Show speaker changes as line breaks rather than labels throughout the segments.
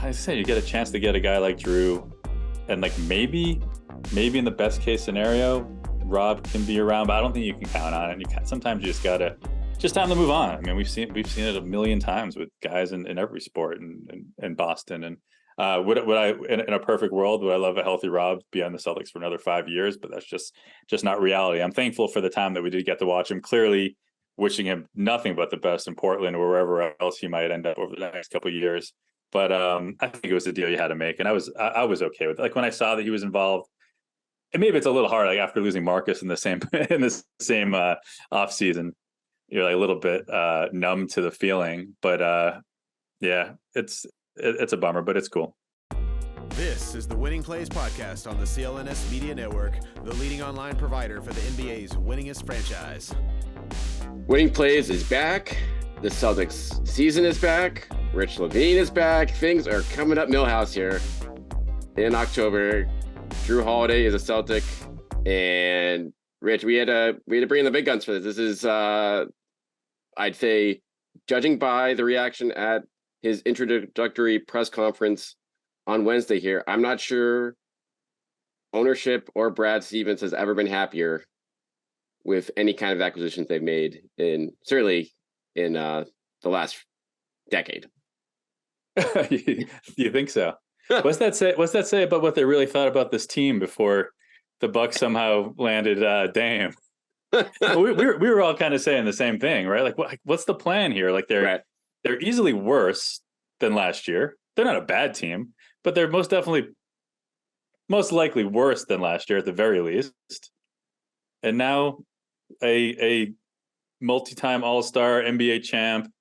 I say you get a chance to get a guy like Jrue, and like maybe in the best case scenario, Robb can be around, but I don't think you can count on it. Sometimes you just gotta time to move on. I mean, we've seen it a million times with guys in every sport in Boston. And would I in a perfect world would I love a healthy Robb be on the Celtics for another 5 years? But that's just not reality. I'm thankful for the time that we did get to watch him. Clearly, wishing him nothing but the best in Portland or wherever else he might end up over the next couple of years. But I think it was a deal you had to make, and I was okay with it. Like when I saw that he was involved, and maybe it's a little hard, like after losing Marcus in the same off season, you're like a little bit numb to the feeling. But yeah, it's a bummer, but it's cool.
This is the Winning Plays podcast on the CLNS Media Network, the leading online provider for the NBA's winningest franchise.
Winning Plays is back. The Celtics season is back. Rich Levine is back. Things are coming up Millhouse here in October. Jrue Holiday is a Celtic, and Rich, we had to bring in the big guns for this. This is, I'd say, judging by the reaction at his introductory press conference on Wednesday here, I'm not sure ownership or Brad Stevens has ever been happier with any kind of acquisitions they've made certainly in the last decade.
You think so? What's that say about what they really thought about this team before the Bucks somehow landed Dame? we were all kind of saying the same thing, right? Like, what's the plan here? Like they're easily worse than last year. They're not a bad team, but they're most likely worse than last year at the very least. And now a multi-time All-Star, NBA champ,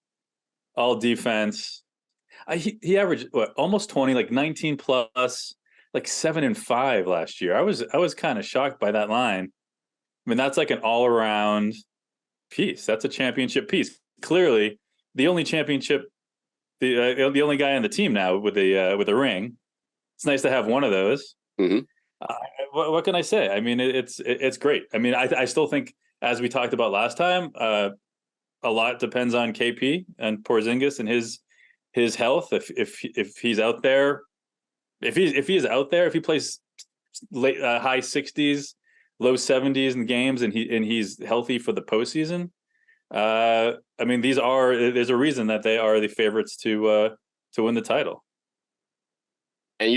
all defense. He averaged almost 20, like 19 plus, like 7 and 5 last year. I was kind of shocked by that line. I mean, that's like an all-around piece. That's a championship piece. Clearly, the only championship, the only guy on the team now with a ring. It's nice to have one of those.
Mm-hmm.
What can I say? I mean, it's great. I mean, I still think, as we talked about last time, a lot depends on KP and Porzingis and his health. If he's out there, if he plays late high 60s, low 70s in games, and he's healthy for the postseason. I mean, there's a reason that they are the favorites to win the title.
And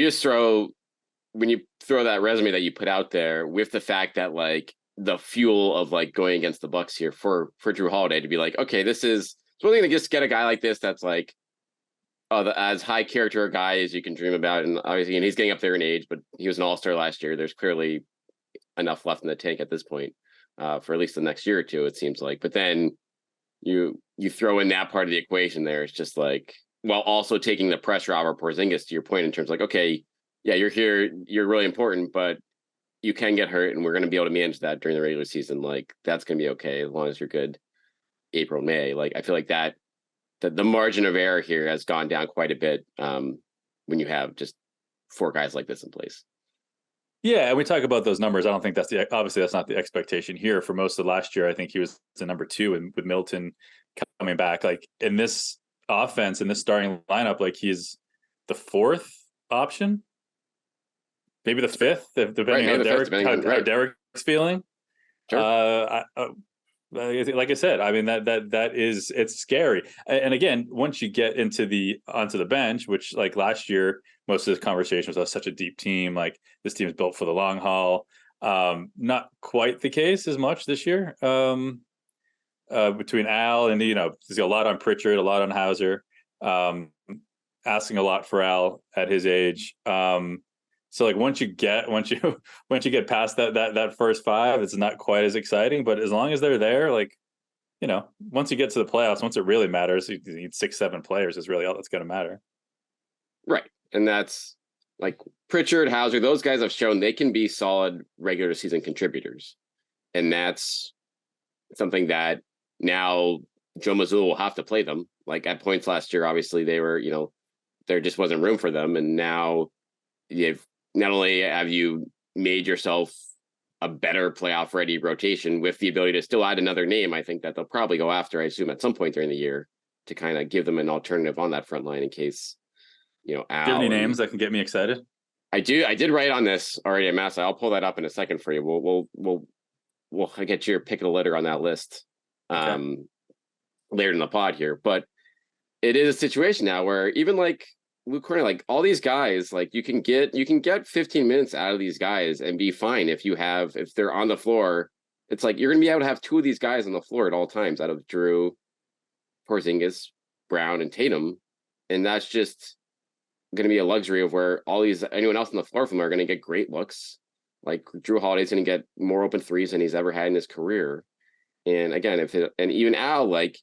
when you throw that resume that you put out there with the fact that like the fuel of like going against the Bucks here for Jrue Holiday to be like, okay, it's one thing to just get a guy like this that's like as high character a guy as you can dream about, and obviously, and he's getting up there in age, but he was an all-star last year. There's clearly enough left in the tank at this point for at least the next year or two, it seems like. But then you throw in that part of the equation there. It's just like, while also taking the pressure off of Porzingis, to your point, in terms of like, okay, yeah, you're here, you're really important, but you can get hurt, and we're going to be able to manage that during the regular season. Like, that's going to be okay as long as you're good April, May. Like, I feel like that the margin of error here has gone down quite a bit when you have just 4 guys like this in place.
Yeah, and we talk about those numbers. I don't think obviously that's not the expectation here. For most of last year, I think he was the number 2, and with Milton coming back, like in this offense, in this starting lineup, like he's the 4th option, maybe the 5th, depending on how Derek's feeling. Sure. Like I said, I mean it's scary. And again, once you get onto the bench, which like last year, most of the conversation was such a deep team, like this team is built for the long haul. Not quite the case as much this year. Between Al and there's a lot on Pritchard, a lot on Hauser, asking a lot for Al at his age. So like once you get past that first 5, it's not quite as exciting. But as long as they're there, like, once you get to the playoffs, once it really matters, you need 6-7 players is really all that's going to matter.
Right, and that's like Pritchard, Hauser. Those guys have shown they can be solid regular season contributors, and that's something that now Joe Mazzulla will have to play them. Like at points last year, obviously they were, there just wasn't room for them, and now you've. Not only have you made yourself a better playoff ready rotation with the ability to still add another name, I think that they'll probably go after, I assume, at some point during the year to kind of give them an alternative on that front line in case Al.
Do you have any names that can get me excited?
I did write on this already, Mass. I'll pull that up in a second for you. We'll get your pick of the litter on that list later in the pod here. But it is a situation now where even like Luke Corner, like all these guys, like you can get 15 minutes out of these guys and be fine if they're on the floor. It's like you're gonna be able to have two of these guys on the floor at all times out of Jrue, Porzingis, Brown, and Tatum, and that's just going to be a luxury of where anyone else on the floor from them are going to get great looks. Like Jrue Holiday's going to get more open threes than he's ever had in his career. And again, even Al, like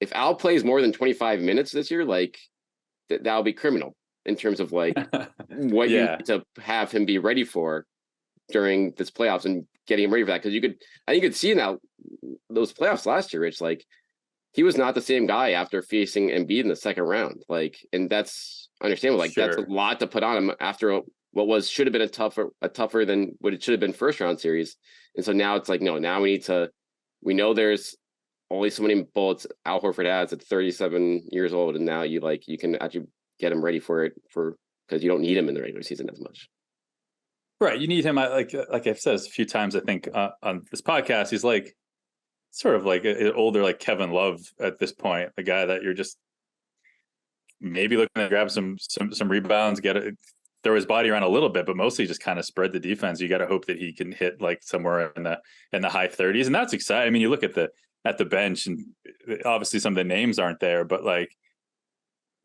if Al plays more than 25 minutes this year, like that'll be criminal in terms of like what you need to have him be ready for during this playoffs and getting him ready for that. Because I think you could see now those playoffs last year, Rich, like he was not the same guy after facing Embiid in the second round. Like, and that's understandable. Like that's a lot to put on him after what should have been a tougher than what it should have been first round series. And so now it's like, no, now we know there's only so many bullets Al Horford has at 37 years old. And now you can actually get him ready for it because you don't need him in the regular season as much.
Right. You need him. Like I've said a few times, I think on this podcast, he's like sort of like an older, like Kevin Love at this point, a guy that you're just maybe looking to grab some rebounds, throw his body around a little bit, but mostly just kind of spread the defense. You got to hope that he can hit like somewhere in the high 30s. And that's exciting. I mean, you look at the bench and obviously some of the names aren't there, but like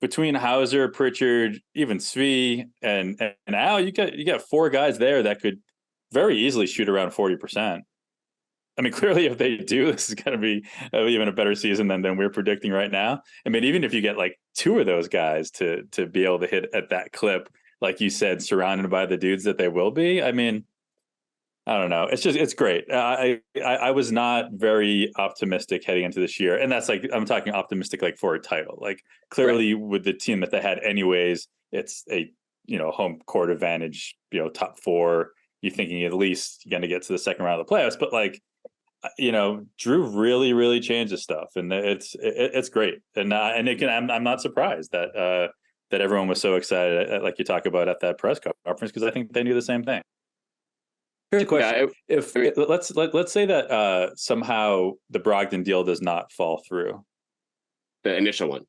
between Hauser, Pritchard, even Svi and Al, you got four guys there that could very easily shoot around 40%. I mean, clearly, if they do, this is going to be even a better season than we're predicting right now. I mean, even if you get like two of those guys to be able to hit at that clip, like you said, surrounded by the dudes that they will be. I mean, I don't know. It's great. I was not very optimistic heading into this year, and that's like I'm talking optimistic like for a title. Like clearly, with the team that they had, anyways, it's a home court advantage. Top four. You're thinking at least you're going to get to the second round of the playoffs, but like. Jrue really, really changes stuff, and it's great. And I'm not surprised that everyone was so excited, like you talk about at that press conference, because I think they knew the same thing. Here's a question: let's say that somehow the Brogdon deal does not fall through,
the initial one,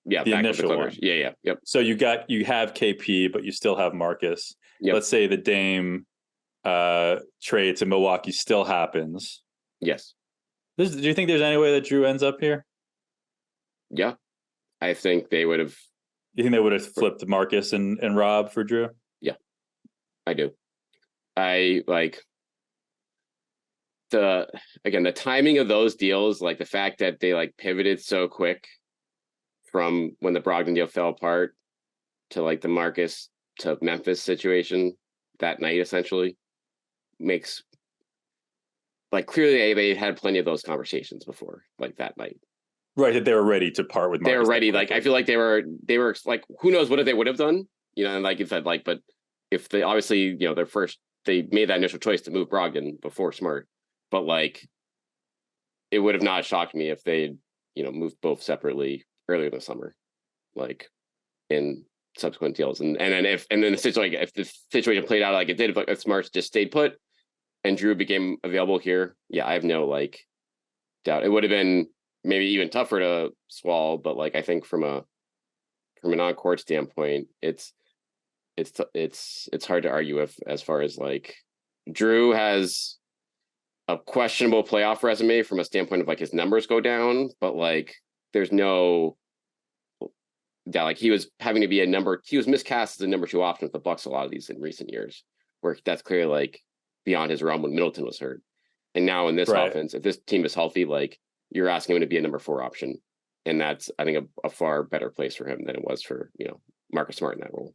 the initial one,
yep.
So you have KP, but you still have Marcus.
Yep.
Let's say the Dame trade to Milwaukee still happens.
Yes.
Do you think there's any way that Jrue ends up here?
Yeah. I think they would have.
You think they would have flipped Marcus and Robb for Jrue?
Yeah, I do. I like the timing of those deals, like the fact that they like pivoted so quick from when the Brogdon deal fell apart to like the Marcus to Memphis situation that night essentially makes. Like clearly they had plenty of those conversations before, like that night.
Right, that they were ready to part with Marcus.
They were ready. Like I feel like they were like, who knows what they would have done, and like you said, like, but if they obviously, they made that initial choice to move Brogdon before Smart, but like it would have not shocked me if they, moved both separately earlier in the summer, like in subsequent deals. And then if the situation played out like it did, if Smart just stayed put and Jrue became available here, yeah, I have no like doubt. It would have been maybe even tougher to swallow, but like I think from a on-court standpoint, it's hard to argue with as far as like Jrue has a questionable playoff resume from a standpoint of like his numbers go down, but like there's no doubt like he was miscast as a number 2 option with the Bucks a lot of these in recent years, where that's clearly like beyond his realm when Middleton was hurt. And now in this offense, if this team is healthy, like you're asking him to be a number 4 option. And that's, I think, a far better place for him than it was for, Marcus Smart in that role.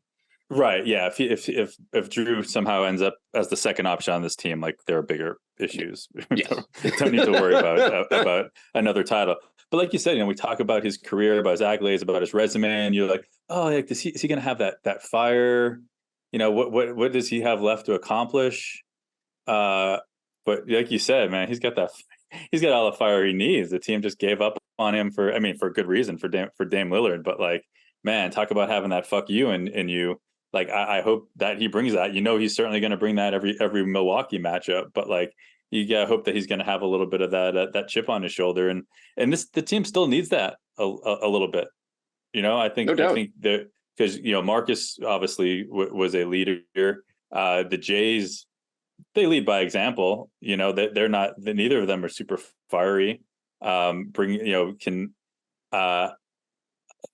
Right. Yeah. If Jrue somehow ends up as the second option on this team, like there are bigger issues.
Yes.
Don't need to worry about another title. But like you said, we talk about his career, about his accolades, about his resume, and you're like, oh, like is he going to have that fire? What does he have left to accomplish? But like you said, man, he's got all the fire he needs. The team just gave up on him for good reason for Dame Lillard. But like, man, talk about having that fuck you in you. Like I hope that he brings that. He's certainly going to bring that every Milwaukee matchup. But like you gotta hope that he's going to have a little bit of that chip on his shoulder, and the team still needs that a little bit. I think
No doubt.
that because Marcus obviously was a leader. The Jays, they lead by example. They're not. Neither of them are super fiery. Can.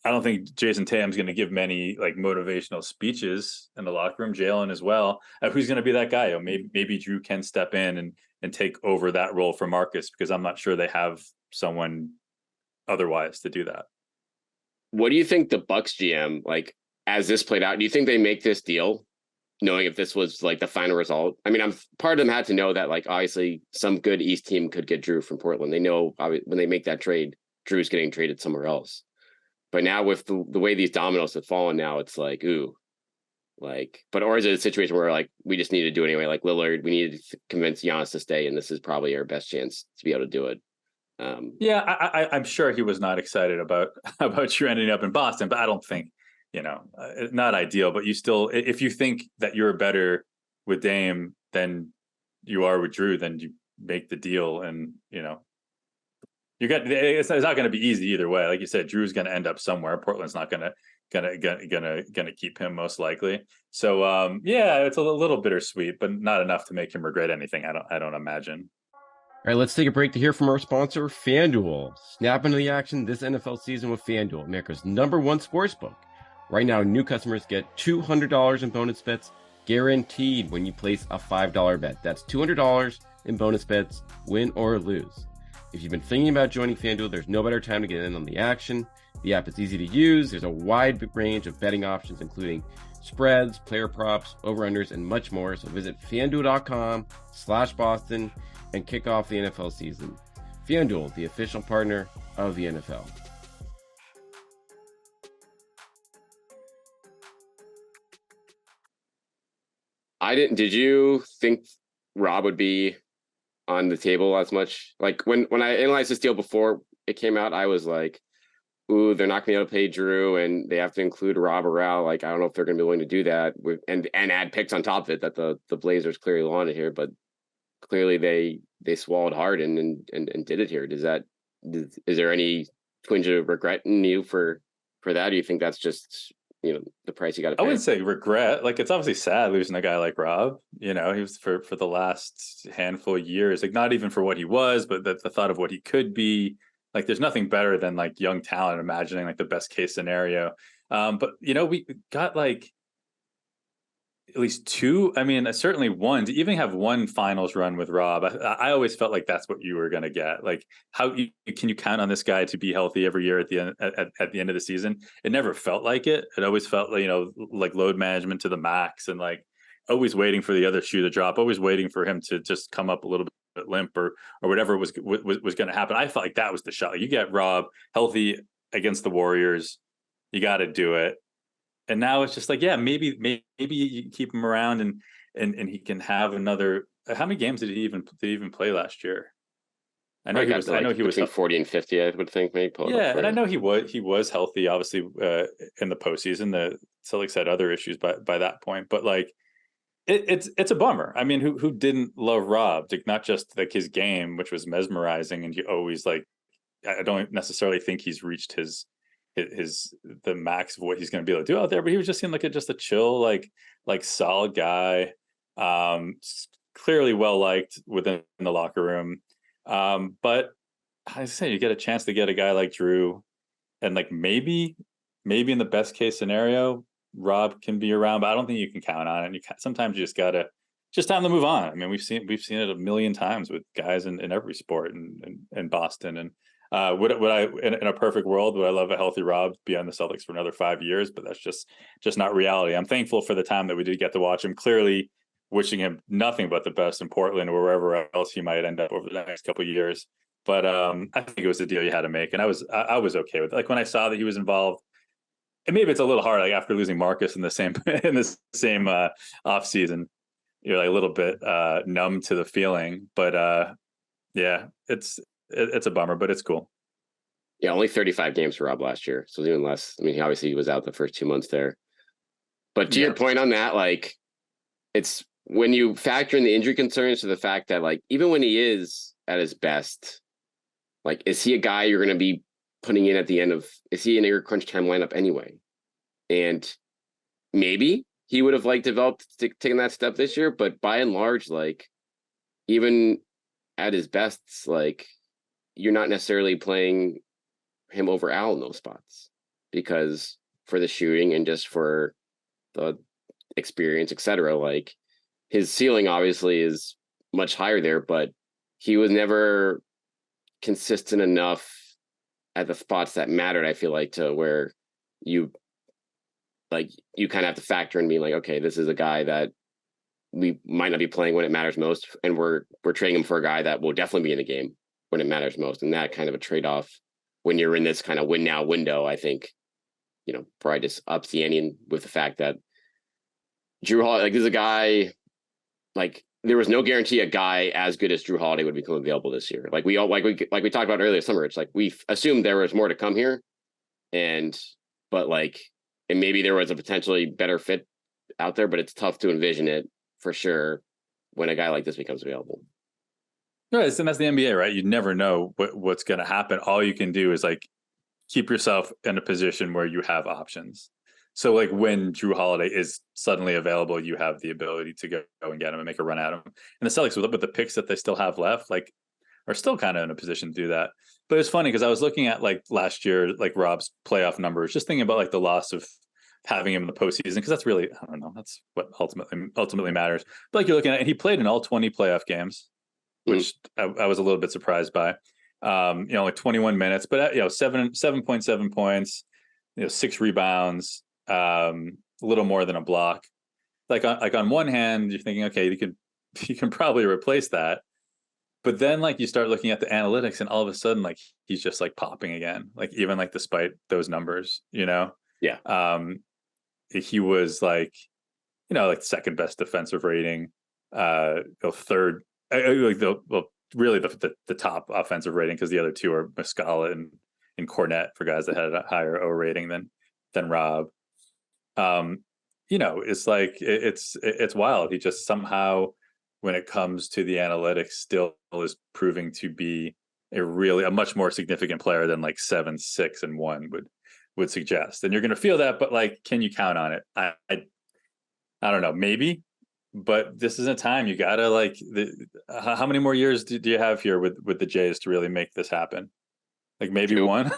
I don't think Jason Tatum's going to give many like motivational speeches in the locker room. Jalen as well. Who's going to be that guy? Maybe Jrue can step in and take over that role for Marcus, because I'm not sure they have someone otherwise to do that.
What do you think the Bucks GM, like, as this played out, do you think they make this deal knowing if this was like the final result? I mean, part of them had to know that, like, obviously some good East team could get Jrue from Portland. They know when they make that trade, Drew's getting traded somewhere else. But now with the way these dominoes have fallen now, it's like, ooh, like, or is it a situation where like we just need to do it anyway? Like Lillard, we needed to convince Giannis to stay, and this is probably our best chance to be able to do it.
I'm sure he was not excited about you ending up in Boston, but I don't think, not ideal. But you still, if you think that you're better with Dame than you are with Jrue, then you make the deal, and it's not going to be easy either way. Like you said, Drew's going to end up somewhere. Portland's not going to keep him most likely. So it's a little bittersweet, but not enough to make him regret anything. I don't imagine.
All right, let's take a break to hear from our sponsor, FanDuel. Snap into the action this NFL season with FanDuel, America's #1 sportsbook. Right now, new customers get $200 in bonus bets guaranteed when you place a $5 bet. That's $200 in bonus bets, win or lose. If you've been thinking about joining FanDuel, there's no better time to get in on the action. The app is easy to use. There's a wide range of betting options, including spreads, player props, over-unders, and much more. So visit FanDuel.com/Boston and kick off the NFL season. FanDuel, the official partner of the NFL.
Did you think Rob would be on the table as much? Like when I analyzed this deal before it came out, I was like, ooh, they're not going to be able to pay Jrue, and they have to include Rob Arow. Like, I don't know if they're going to be willing to do that and add picks on top of it that the Blazers clearly wanted here, but clearly they swallowed hard and did it here. Is there any twinge of regret in you for that? Do you think that's just the price you got to pay?
I wouldn't say regret. Like, it's obviously sad losing a guy like Rob. He was for the last handful of years, like not even for what he was, but the thought of what he could be. Like, there's nothing better than like young talent imagining like the best case scenario. But we got like at least two. I mean, certainly one. To even have one finals run with Rob, I always felt like that's what you were going to get. Like, how can you count on this guy to be healthy every year at the end at the end of the season? It never felt like it. It always felt like like load management to the max, and like always waiting for the other shoe to drop, always waiting for him to just come up a little bit limp or whatever was going to happen. I felt like that was the shot. Like, you get Rob healthy against the Warriors, you got to do it. And now it's just like, yeah, maybe you keep him around and he can have another. How many games did he even play last year? I know he was. I know he was
between 40 and 50. I would think maybe.
Yeah, and I know he was healthy. Obviously, in the postseason, the Celtics had other issues by that point. But like, it's a bummer. I mean, who didn't love Rob? Like, not just like his game, which was mesmerizing, and he always like. I don't necessarily think he's reached the max of what he's going to be able to do out there, but he was just seemed like just a chill, like solid guy, clearly well liked within the locker room. But I say you get a chance to get a guy like Jrue, and like maybe in the best case scenario, Rob can be around, but I don't think you can count on it. And sometimes you just time to move on. I mean, we've seen it a million times with guys in every sport in Boston. And would I in a perfect world, would I love a healthy Rob be on the Celtics for another 5 years? But that's just not reality. I'm thankful for the time that we did get to watch him. Clearly wishing him nothing but the best in Portland or wherever else he might end up over the next couple of years. But I think it was a deal you had to make, and I was okay with it. Like, when I saw that he was involved, and maybe it's a little hard, like after losing Marcus in the same off season, you're like a little bit numb to the feeling. But yeah, it's a bummer, but it's cool.
Yeah, only 35 games for Rob last year, so even less. I mean, he was out the first 2 months there. But to your point on that, like, it's when you factor in the injury concerns to the fact that, like, even when he is at his best, like, is he a guy you're going to be putting in at the end of? Is he in your crunch time lineup anyway? And maybe he would have like developed taking that step this year, but by and large, like, even at his best, like, you're not necessarily playing him over Al in those spots because for the shooting and just for the experience, etc. Like, his ceiling obviously is much higher there, but he was never consistent enough at the spots that mattered, I feel like, to where you kind of have to factor in being like, okay, this is a guy that we might not be playing when it matters most, and we're trading him for a guy that will definitely be in the game when it matters most. And that kind of a trade-off when you're in this kind of win now window, I think, probably just ups the ante with the fact that Jrue Holiday, like, this is a guy, like, there was no guarantee a guy as good as Jrue Holiday would become available this year. Like we talked about earlier summer, it's like we assumed there was more to come here, and maybe there was a potentially better fit out there, but it's tough to envision it for sure when a guy like this becomes available.
Right, and that's the NBA, right? You never know what's going to happen. All you can do is like keep yourself in a position where you have options. So like when Jrue Holiday is suddenly available, you have the ability to go and get him and make a run at him. And the Celtics, with the picks that they still have left, like, are still kind of in a position to do that. But it's funny because I was looking at like last year, like Rob's playoff numbers, just thinking about like the loss of having him in the postseason, because that's really, I don't know, that's what ultimately matters. But like you're looking at, and he played in all 20 playoff games, which I was a little bit surprised by. Like 21 minutes, but 7.7 points, 6 rebounds, a little more than a block. Like on one hand, you're thinking, okay, you can probably replace that. But then like you start looking at the analytics, and all of a sudden, like, he's just like popping again. Like, even like despite those numbers,
Yeah.
He was like, like second best defensive rating, third, really the top offensive rating, because the other two are Muscala and Cornette, for guys that had a higher O rating than Rob. It's like it's wild. He just somehow, when it comes to the analytics, still is proving to be a much more significant player than like 7, 6, and 1 would suggest. And you're going to feel that, but like, can you count on it? I don't know, maybe. But this is a time you gotta like. How many more years do you have here with the Jays to really make this happen? Like maybe
2.
one.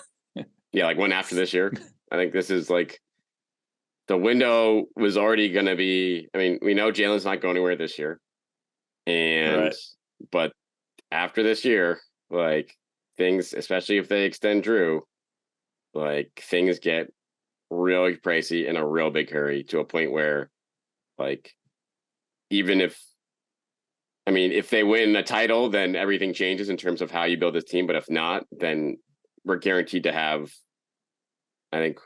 Yeah, like one after this year. I think this is like the window was already going to be. I mean, we know Jalen's not going anywhere this year, but after this year, like, things, especially if they extend Jrue, like, things get really pricey in a real big hurry, to a point where, like, even if they win a title, then everything changes in terms of how you build this team. But if not, then we're guaranteed to have, I think,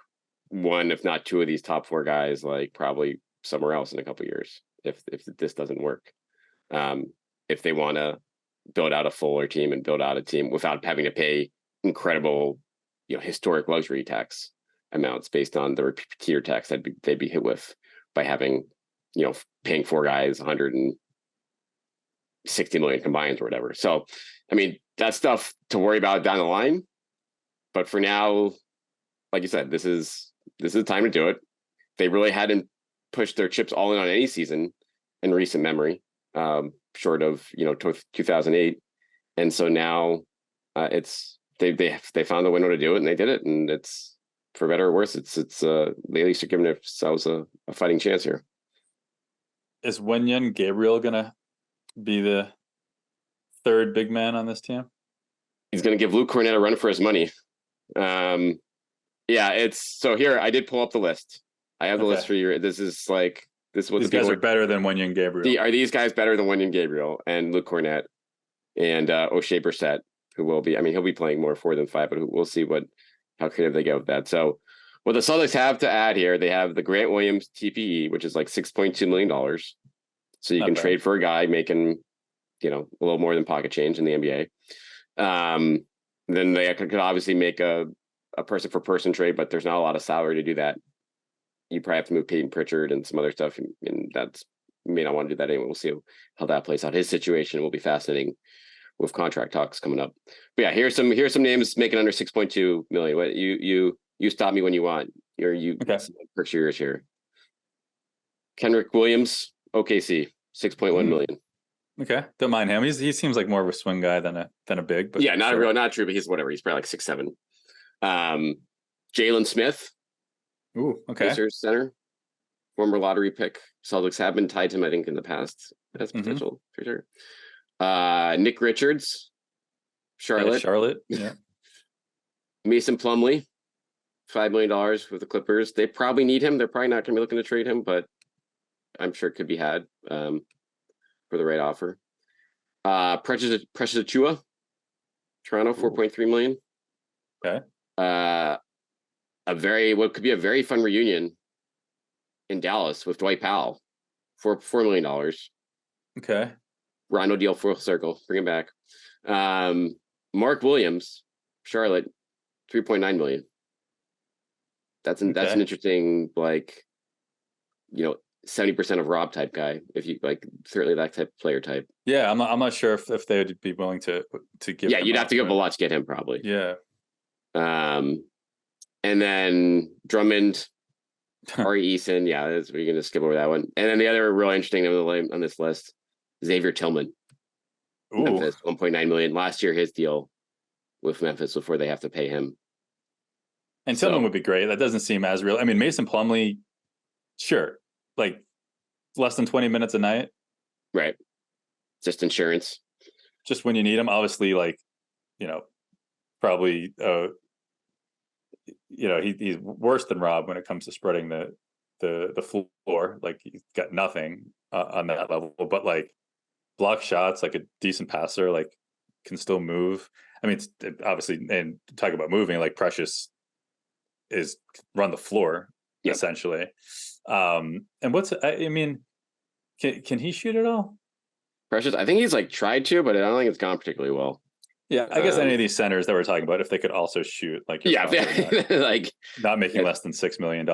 one, if not 2 of these top 4 guys, like, probably somewhere else in a couple of years, if this doesn't work. If they want to build out a fuller team and build out a team without having to pay incredible, historic luxury tax amounts based on the tier tax that they'd be hit with by having, paying 4 guys 160 million combined or whatever. So, I mean, that's stuff to worry about down the line. But for now, like you said, this is the time to do it. They really hadn't pushed their chips all in on any season in recent memory, short of 2008. And so now it's they found a window to do it, and they did it. And it's, for better or worse, it's they at least are giving themselves a fighting chance here.
Is Wenyen Gabriel gonna be the third big man on this team?
He's gonna give Luke Cornette a run for his money. Yeah, it's so here. I did pull up the list. I have the list for you. This is what
these guys are better than Wenyen Gabriel.
Are these guys better than Wenyen Gabriel and Luke Cornette and O'Shea Brissett, who will be? I mean, he'll be playing more 4 than 5, but we'll see how creative they get with that. So, what the Celtics have to add here, they have the Grant Williams TPE, which is like $6.2 million. So you can trade for a guy making, a little more than pocket change in the NBA. Then they could obviously make a person for person trade, but there's not a lot of salary to do that. You probably have to move Peyton Pritchard and some other stuff, and that's you may not want to do that anyway. We'll see how that plays out. His situation will be fascinating with contract talks coming up. But yeah, here's some names making under 6.2 million. What you stop me when you want. You perk your ears here. Kenrich Williams, OKC, 6.1 million.
Okay, don't mind him. He seems like more of a swing guy than a big. But
yeah, not true, but he's whatever. He's probably like 6'7". Jalen Smith.
Ooh, okay.
Pacers center, former lottery pick. Celtics have been tied to him, I think, in the past. That's potential for sure. Nick Richards, Charlotte. Yeah. Mason Plumlee, $5 million with the Clippers. They probably need him. They're probably not going to be looking to trade him, but I'm sure it could be had for the right offer. Precious Achiuwa, Toronto, 4.3 million.
Okay.
What could be a very fun reunion in Dallas with Dwight Powell for $4 million.
Okay.
Rondo deal full circle. Bring him back. Mark Williams, Charlotte, 3.9 million. That's an interesting, 70% of Rob type guy. If you like, certainly that type of player type.
Yeah, I'm not sure if they would be willing to give.
Yeah, you'd have to give a lot to get him probably.
Yeah.
And then Drummond, Ari Eason. Yeah, we're going to skip over that one. And then the other real interesting name on this list, Xavier Tillman.
Ooh.
Memphis, 1.9 million. Last year, his deal with Memphis before they have to pay him.
And Tillman would be great. That doesn't seem as real. I mean, Mason Plumlee, sure, like less than 20 minutes a night.
Right. Just insurance.
Just when you need him. Obviously, probably, he's worse than Rob when it comes to spreading the floor. Like he's got nothing on that level, but like block shots, like a decent passer, like can still move. I mean, it's obviously, and talk about moving, like Precious is run the floor essentially. And can he shoot at all?
Precious, I think he's like tried to, but I don't think it's gone particularly well.
Yeah, I guess any of these centers that we're talking about, if they could also shoot, like
like
not making less than $6 million.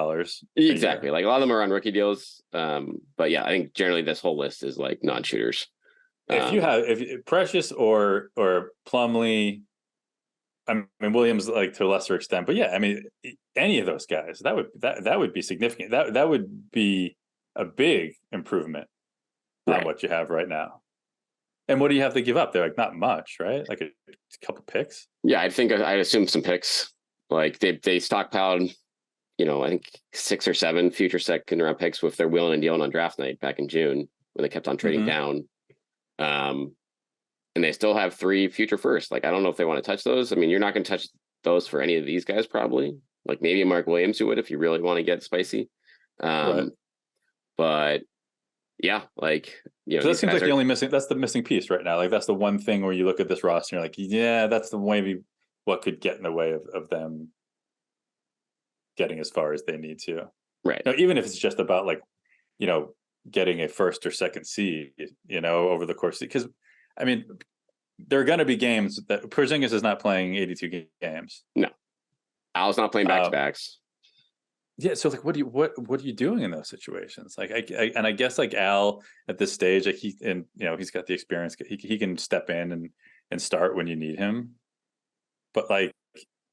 Exactly. Like a lot of them are on rookie deals. But yeah, I think generally this whole list is like non-shooters.
If Precious or Plumlee, I mean Williams, like to a lesser extent, but yeah, I mean any of those guys, that would be significant. That would be a big improvement on what you have right now. And what do you have to give up? They're like not much, right? Like a couple picks.
Yeah, I'd assume some picks. Like they stockpiled, I think 6 or 7 future second round picks with their wheeling and dealing on draft night back in June when they kept on trading down. And they still have 3 future firsts. Like I don't know if they want to touch those. I mean, you're not going to touch those for any of these guys probably. Like maybe Mark Williams who would if you really want to get spicy. But yeah, like
so that seems like that's the missing piece right now. Like that's the one thing where you look at this roster and you're like, yeah, that's the maybe what could get in the way of them getting as far as they need to.
Right.
Now, even if it's just about like, getting a first or second seed, over the course, because I mean, there are going to be games that Porzingis is not playing 82 games.
No, Al's not playing back-to-backs.
Yeah, so like, what are you doing in those situations? Like, I guess like Al at this stage, like he's got the experience. He can step in and start when you need him, but like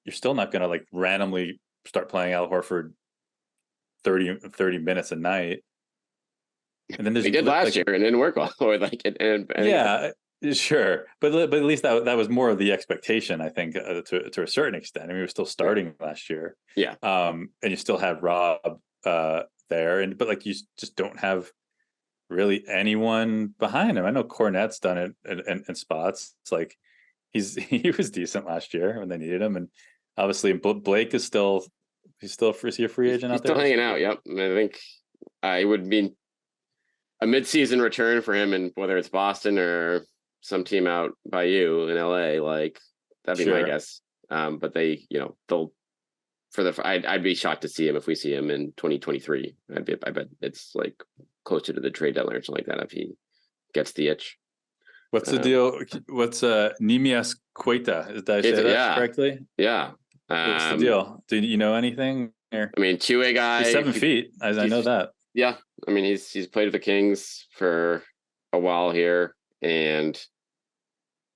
you're still not going to like randomly start playing Al Horford 30 minutes a night. And then
they did last year and it didn't work well. Or like,
sure, but at least that was more of the expectation, I think, to a certain extent. I mean, we were still starting last year.
Yeah.
And you still have Rob there, but like you just don't have really anyone behind him. I know Cornette's done it in spots. It's like he was decent last year when they needed him, and obviously Blake is still a free agent out there.
Still hanging out. Yep. I think it would be a mid-season return for him, and whether it's Boston or some team out by you in LA, like that'd be my guess. But they, I'd be shocked to see him if we see him in 2023. I bet it's like closer to the trade deadline or something like that if he gets the itch.
What's the deal? What's Nimias Queta? Did I say that correctly?
Yeah.
What's the deal? Do you know anything?
I mean, 2A guy.
He's 7 feet. I know that.
Yeah. I mean, he's played with the Kings for a while here. And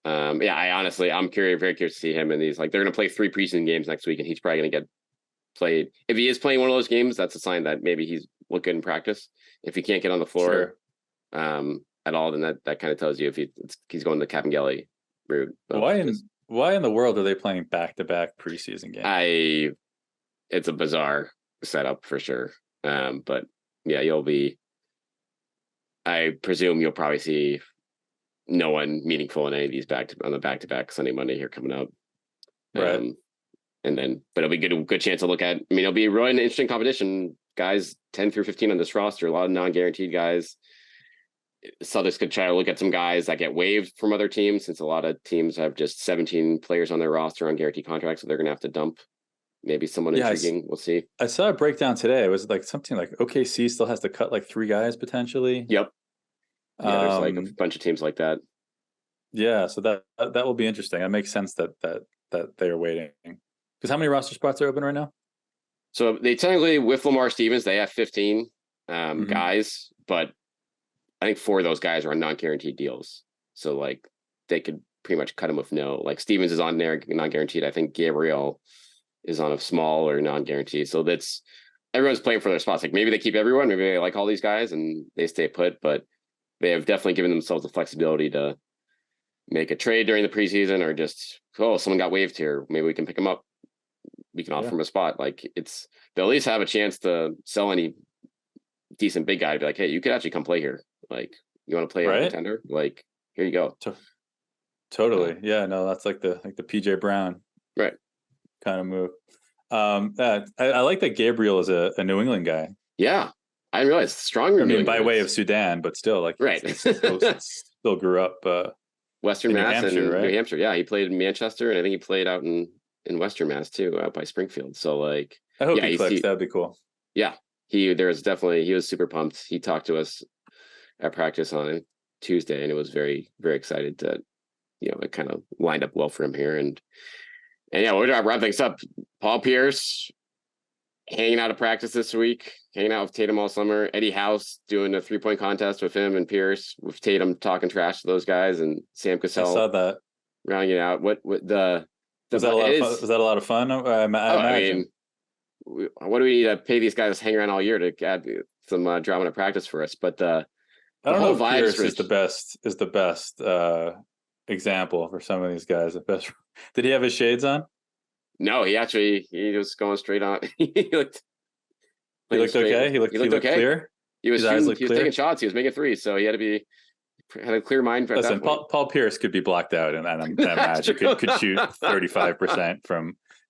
I'm very curious to see him in these. Like, they're going to play 3 preseason games next week, and he's probably going to get played. If he is playing one of those games, that's a sign that maybe he's looked good in practice. If he can't get on the floor at all, then that kind of tells you if he's going the Capangeli route.
Why in the world are they playing back-to-back preseason games?
It's a bizarre setup for sure. But yeah, I presume you'll probably see no one meaningful in any of these on the back-to-back Sunday, Monday here coming up.
Right.
But it'll be a good chance to look at. I mean, it'll be really an interesting competition. Guys 10 through 15 on this roster, a lot of non-guaranteed guys. Celtics could try to look at some guys that get waived from other teams, since a lot of teams have just 17 players on their roster on guaranteed contracts, so they're going to have to dump maybe someone intriguing. We'll see.
I saw a breakdown today. It was like something like OKC still has to cut like 3 guys potentially.
Yep. Yeah, there's like a bunch of teams like that.
Yeah, so that will be interesting. It makes sense that they are waiting. Because how many roster spots are open right now?
So they technically, with Lamar Stevens, they have 15 guys, but I think 4 of those guys are on non-guaranteed deals. So like they could pretty much cut him with no. Like Stevens is on there non-guaranteed. I think Gabriel is on a small or non-guaranteed. So everyone's playing for their spots. Like maybe they keep everyone, maybe they like all these guys and they stay put, but they have definitely given themselves the flexibility to make a trade during the preseason, or just, someone got waived here, maybe we can pick him up. We can offer him a spot. Like they'll at least have a chance to sell any decent big guy to be like, hey, you could actually come play here. Like, you want to play a contender? Like, here you go.
Totally. Yeah, no, that's like the PJ Brown kind of move. I like that Gabriel is a New England guy.
Yeah. I didn't realize strong.
I mean, by way of Sudan, but still, like, still grew up
Western Mass and
New
Hampshire. Yeah, he played in Manchester, and I think he played out in Western Mass too, out by Springfield. So like,
I hope he clicks. That'd be cool.
Yeah, he was super pumped. He talked to us at practice on Tuesday, and it was very, very excited that it kind of lined up well for him here. And yeah, we're gonna wrap things up. Paul Pierce hanging out at practice this week, hanging out with Tatum all summer. Eddie House doing a 3-point contest with him and Pierce, with Tatum talking trash to those guys, and Sam Cassell.
I saw that.
Rounding it out. Was that
a lot of fun? I imagine.
What do we need to pay these guys to hang around all year to add some drama to practice for us? But I
don't know if Pierce is the best example for some of these guys. Did he have his shades on?
No, he was going straight on. He looked
okay. He looked okay. Clear.
He was taking shots. He was making threes, so he had a clear mind.
Listen, Paul Pierce could be blocked out, and I imagine could shoot 35%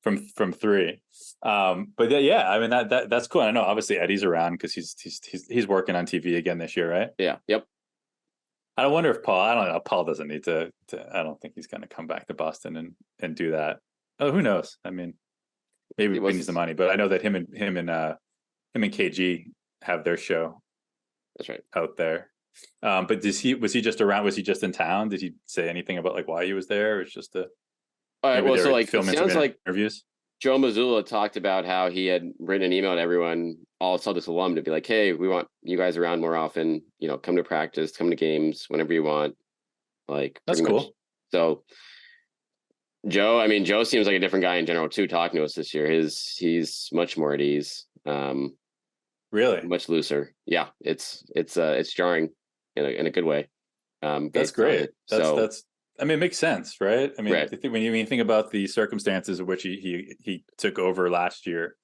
from 3. But yeah, I mean that's cool. I know obviously Eddie's around because he's working on TV again this year, right?
Yeah. Yep.
I wonder if Paul. I don't know. Paul doesn't need to. I don't think he's going to come back to Boston and do that. Oh, who knows? I mean, maybe he needs the money, but I know that him and KG have their show.
That's right.
Out there. But was he just around? Was he just in town? Did he say anything about like why he was there? Or it's just it sounds like interviews.
Joe Mazzulla talked about how he had written an email to everyone, all Celtics alum, to be like, hey, we want you guys around more often. Come to practice, come to games whenever you want. Like,
that's cool.
So Joe seems like a different guy in general too, talking to us this year. He's much more at ease.
Really?
Much looser. Yeah. It's jarring in a good way.
That's great. I mean, it makes sense, right? I mean, I think when you think about the circumstances in which he took over last year,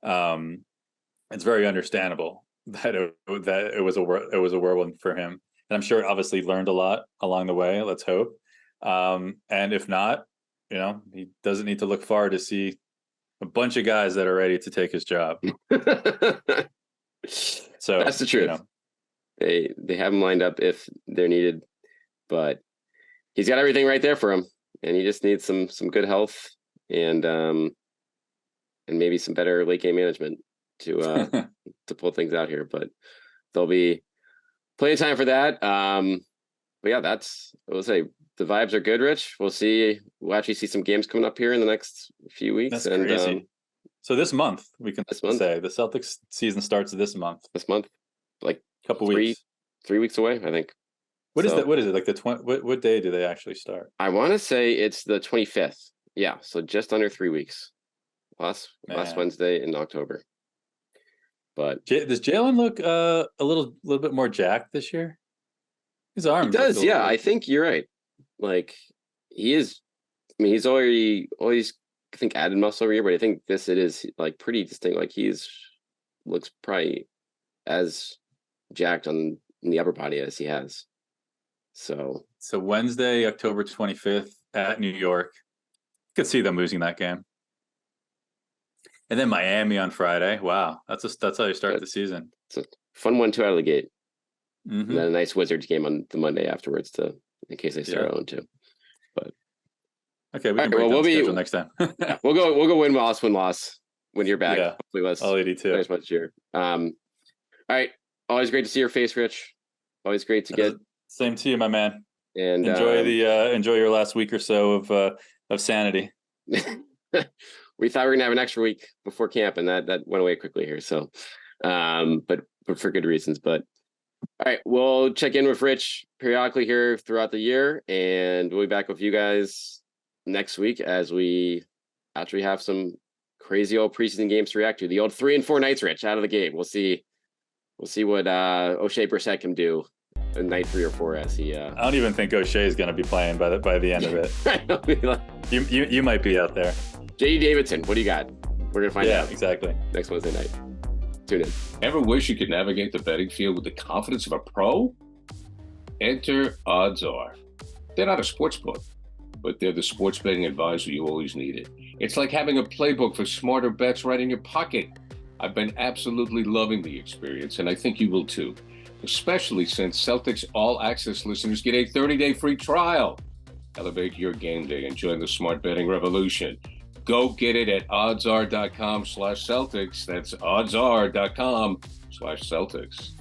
it's very understandable that it was a whirlwind for him, and I'm sure obviously learned a lot along the way. Let's hope, and if not, he doesn't need to look far to see a bunch of guys that are ready to take his job. So
that's the truth. They have him lined up if they're needed, but he's got everything right there for him, and he just needs some good health and maybe some better late game management to pull things out here. But there'll be plenty of time for that. yeah, I will say the vibes are good, Rich. We'll actually see some games coming up here in the next few weeks.
That's crazy. So this month, we can say the Celtics season starts this month.
Like
couple weeks.
3 weeks away, I think.
What is that? What is it? Like what day do they actually start?
I want to say it's the 25th. Yeah, so just under 3 weeks. Last Wednesday in October. But
does Jalen look a little bit more jacked this year? His arms.
He does, yeah. I think you're right. Like he is. I mean, he's always I think added muscle every year, but I think it is like pretty distinct. Like looks probably as jacked in the upper body as he has. So
Wednesday, October 25th at New York. Could see them losing that game. And then Miami on Friday. Wow, that's how you start the season.
It's a fun 1-2 out of the gate.
Mm-hmm.
And then a nice Wizards game on the Monday afterwards, in case they start 0-2. But
okay, we can break down the schedule next time.
Yeah, we'll go win loss when you're back.
Yeah,
hopefully less.
All 82.
Nice much year. All right, always great to see your face, Rich. Always great to get.
Same to you, my man.
And
enjoy your last week or so of sanity.
We thought we were gonna have an extra week before camp, and that went away quickly here. So, but for good reasons. But all right, we'll check in with Rich periodically here throughout the year, and we'll be back with you guys next week as we actually have some crazy old preseason games to react to. The old 3 and 4 nights, Rich, out of the game. We'll see what O'Shea Brissett can do in night 3 or 4 as he.
I don't even think O'Shea is going to be playing by the end of it. You might be out there.
J.D. Davidson, what do you got? We're gonna find out
exactly
next Wednesday night. Tune in.
Ever wish you could navigate the betting field with the confidence of a pro? Enter Odds Are. They're not a sports book, but they're the sports betting advisor you always needed. It's like having a playbook for smarter bets right in your pocket. I've been absolutely loving the experience, and I think you will too, especially since Celtics All Access listeners get a 30-day free trial. Elevate your game day and join the smart betting revolution. Go get it at oddsr.com/Celtics. That's oddsr.com/Celtics.